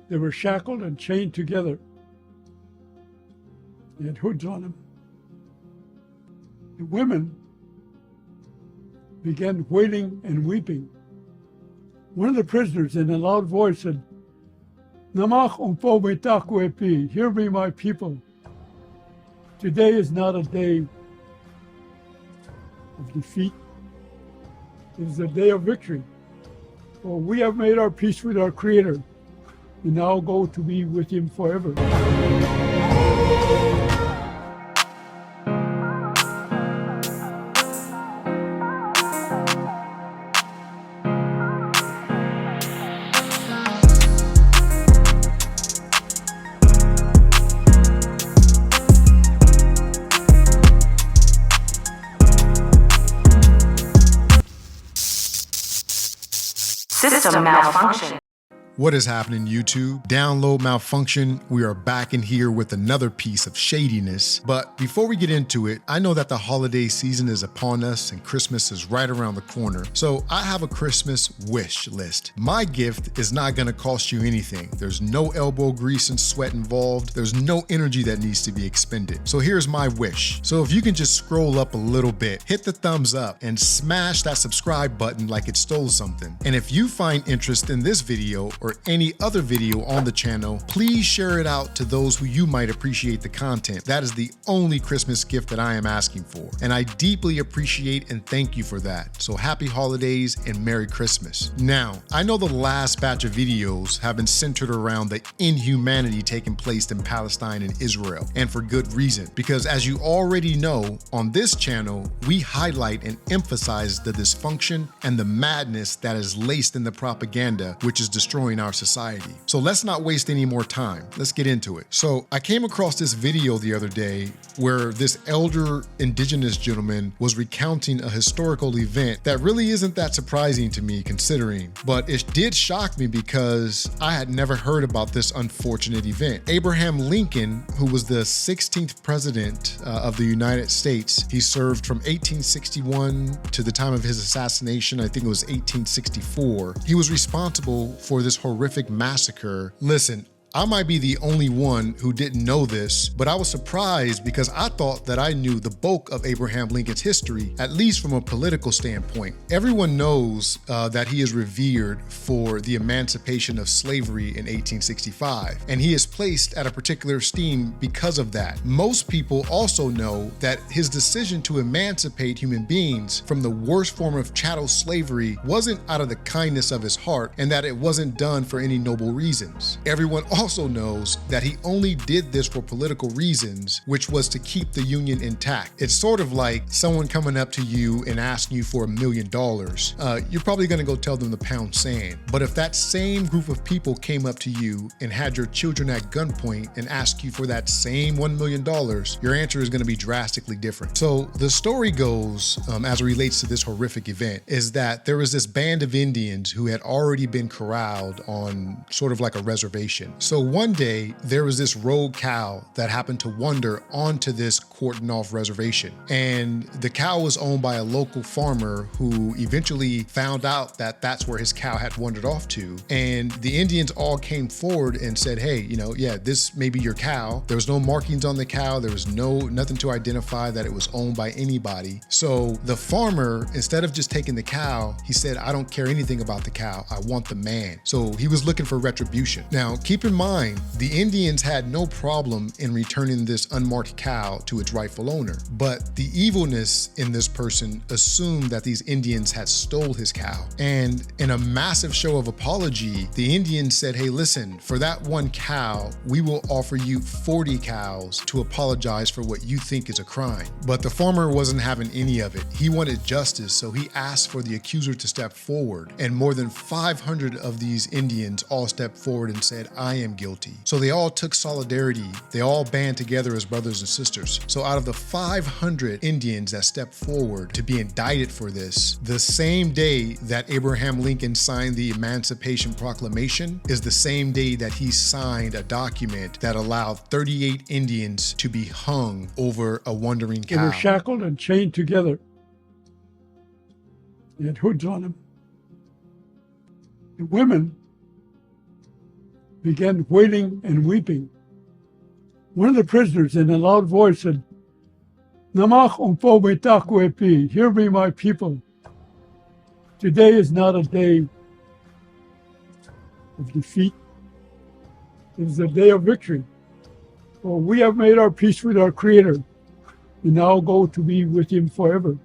They were shackled and chained together. They had hoods on them. The women began wailing and weeping. One of the prisoners in a loud voice said, "Namach umpo metakwepi, hear me, my people. Today is not a day of defeat. It is a day of victory. For we have made our peace with our Creator, and now go to be with Him forever." System malfunction. What is happening, YouTube? Download Malfunction. We are back in here with another piece of shadiness. But before we get into it, I know that the holiday season is upon us and Christmas is right around the corner. So I have a Christmas wish list. My gift is not gonna cost you anything. There's no elbow grease and sweat involved. There's no energy that needs to be expended. So here's my wish. So if you can just scroll up a little bit, hit the thumbs up and smash that subscribe button like it stole something. And if you find interest in this video or any other video on the channel, please share it out to those who you might appreciate the content. That is the only Christmas gift that I am asking for. And I deeply appreciate and thank you for that. So happy holidays and Merry Christmas. Now, I know the last batch of videos have been centered around the inhumanity taking place in Palestine and Israel, and for good reason. Because as you already know, on this channel, we highlight and emphasize the dysfunction and the madness that is laced in the propaganda, which is destroying our society. So let's not waste any more time. Let's get into it. So I came across this video the other day where this elder indigenous gentleman was recounting a historical event that really isn't that surprising to me considering, but it did shock me because I had never heard about this unfortunate event. Abraham Lincoln, who was the 16th president of the United States, he served from 1861 to the time of his assassination. I think it was 1864. He was responsible for this horrific massacre. Listen, I might be the only one who didn't know this, but I was surprised because I thought that I knew the bulk of Abraham Lincoln's history, at least from a political standpoint. Everyone knows that he is revered for the emancipation of slavery in 1865, and he is placed at a particular esteem because of that. Most people also know that his decision to emancipate human beings from the worst form of chattel slavery wasn't out of the kindness of his heart, and that it wasn't done for any noble reasons. Everyone also knows that he only did this for political reasons, which was to keep the Union intact. It's sort of like someone coming up to you and asking you for $1 million. You're probably gonna go tell them to pound sand. But if that same group of people came up to you and had your children at gunpoint and asked you for that same $1 million, your answer is gonna be drastically different. So the story goes, as it relates to this horrific event, is that there was this band of Indians who had already been corralled on sort of like a reservation. So one day there was this rogue cow that happened to wander onto this cordoned off reservation. And the cow was owned by a local farmer who eventually found out that that's where his cow had wandered off to. And the Indians all came forward and said, hey, yeah, this may be your cow. There was no markings on the cow. There was nothing to identify that it was owned by anybody. So the farmer, instead of just taking the cow, he said, I don't care anything about the cow. I want the man. So he was looking for retribution. Now, keep in mind, the Indians had no problem in returning this unmarked cow to its rightful owner, but the evilness in this person assumed that these Indians had stole his cow. And in a massive show of apology, the Indians said, hey, listen, for that one cow, we will offer you 40 cows to apologize for what you think is a crime. But the farmer wasn't having any of it. He wanted justice, so he asked for the accuser to step forward. And more than 500 of these Indians all stepped forward and said, I am guilty. So they all took solidarity. They all band together as brothers and sisters. So out of the 500 Indians that stepped forward to be indicted for this, the same day that Abraham Lincoln signed the Emancipation Proclamation is the same day that he signed a document that allowed 38 Indians to be hung over a wandering cow. They were shackled and chained together. They had hoods on them. The women began wailing and weeping. One of the prisoners in a loud voice said, "Namach umpo metakwepi, hear me, my people. Today is not a day of defeat. It is a day of victory. For we have made our peace with our Creator, and now go to be with Him forever.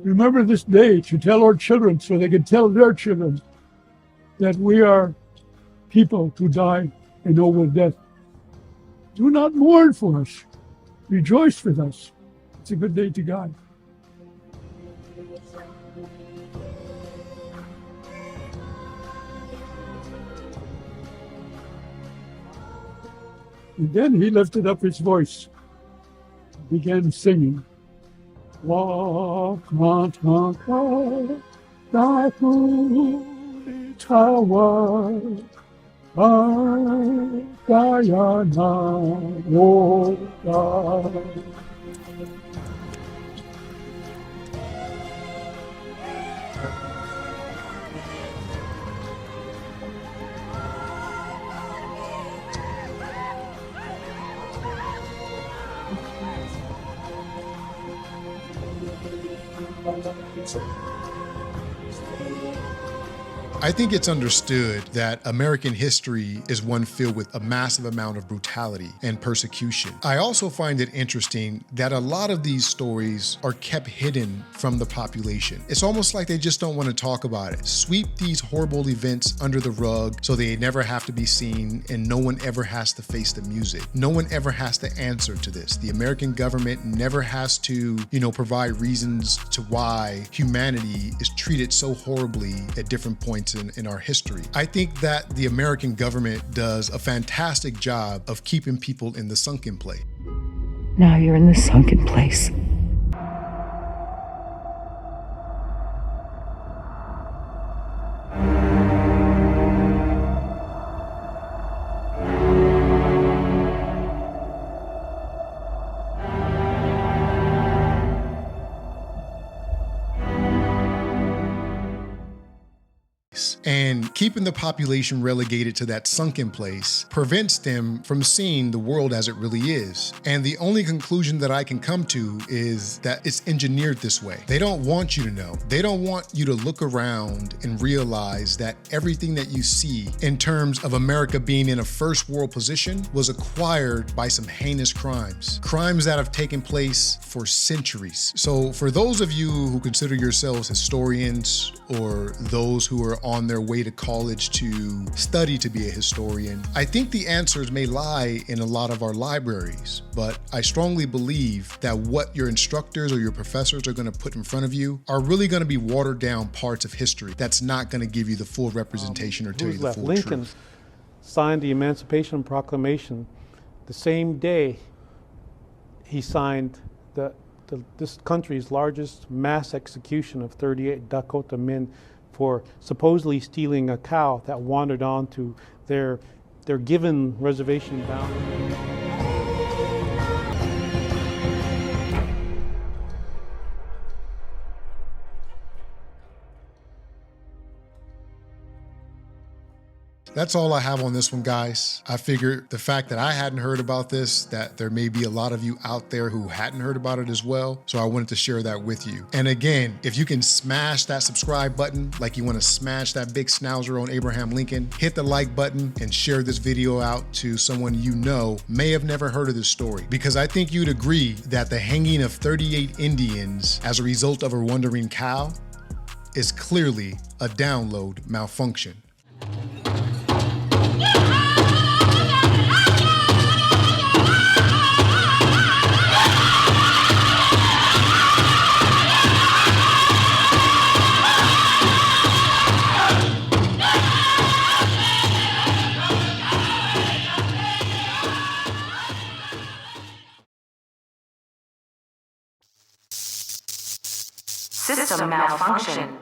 Remember this day to tell our children so they can tell their children that we are people who die a noble death. Do not mourn for us. Rejoice with us. It's a good day to God." And then he lifted up his voice, began singing. Wakataka Dakuni Tawa Gayana Woga. I think it's understood that American history is one filled with a massive amount of brutality and persecution. I also find it interesting that a lot of these stories are kept hidden from the population. It's almost like they just don't want to talk about it. Sweep these horrible events under the rug so they never have to be seen and no one ever has to face the music. No one ever has to answer to this. The American government never has to, provide reasons to why humanity is treated so horribly at different points in our history. I think that the American government does a fantastic job of keeping people in the sunken place. Now you're in the sunken place. And keeping the population relegated to that sunken place prevents them from seeing the world as it really is. And the only conclusion that I can come to is that it's engineered this way. They don't want you to know. They don't want you to look around and realize that everything that you see in terms of America being in a first world position was acquired by some heinous crimes. Crimes that have taken place for centuries. So for those of you who consider yourselves historians or those who are on their way to college to study to be a historian, I think the answers may lie in a lot of our libraries, but I strongly believe that what your instructors or your professors are going to put in front of you are really going to be watered down parts of history that's not going to give you the full representation or tell you the full Lincoln truth. signed the Emancipation Proclamation the same day he signed this country's largest mass execution of 38 Dakota men for supposedly stealing a cow that wandered onto their given reservation boundary. That's all I have on this one, guys. I figured the fact that I hadn't heard about this, that there may be a lot of you out there who hadn't heard about it as well. So I wanted to share that with you. And again, if you can smash that subscribe button, like you want to smash that big schnauzer on Abraham Lincoln, hit the like button and share this video out to someone you know may have never heard of this story. Because I think you'd agree that the hanging of 38 Indians as a result of a wandering cow is clearly a download malfunction. System malfunction.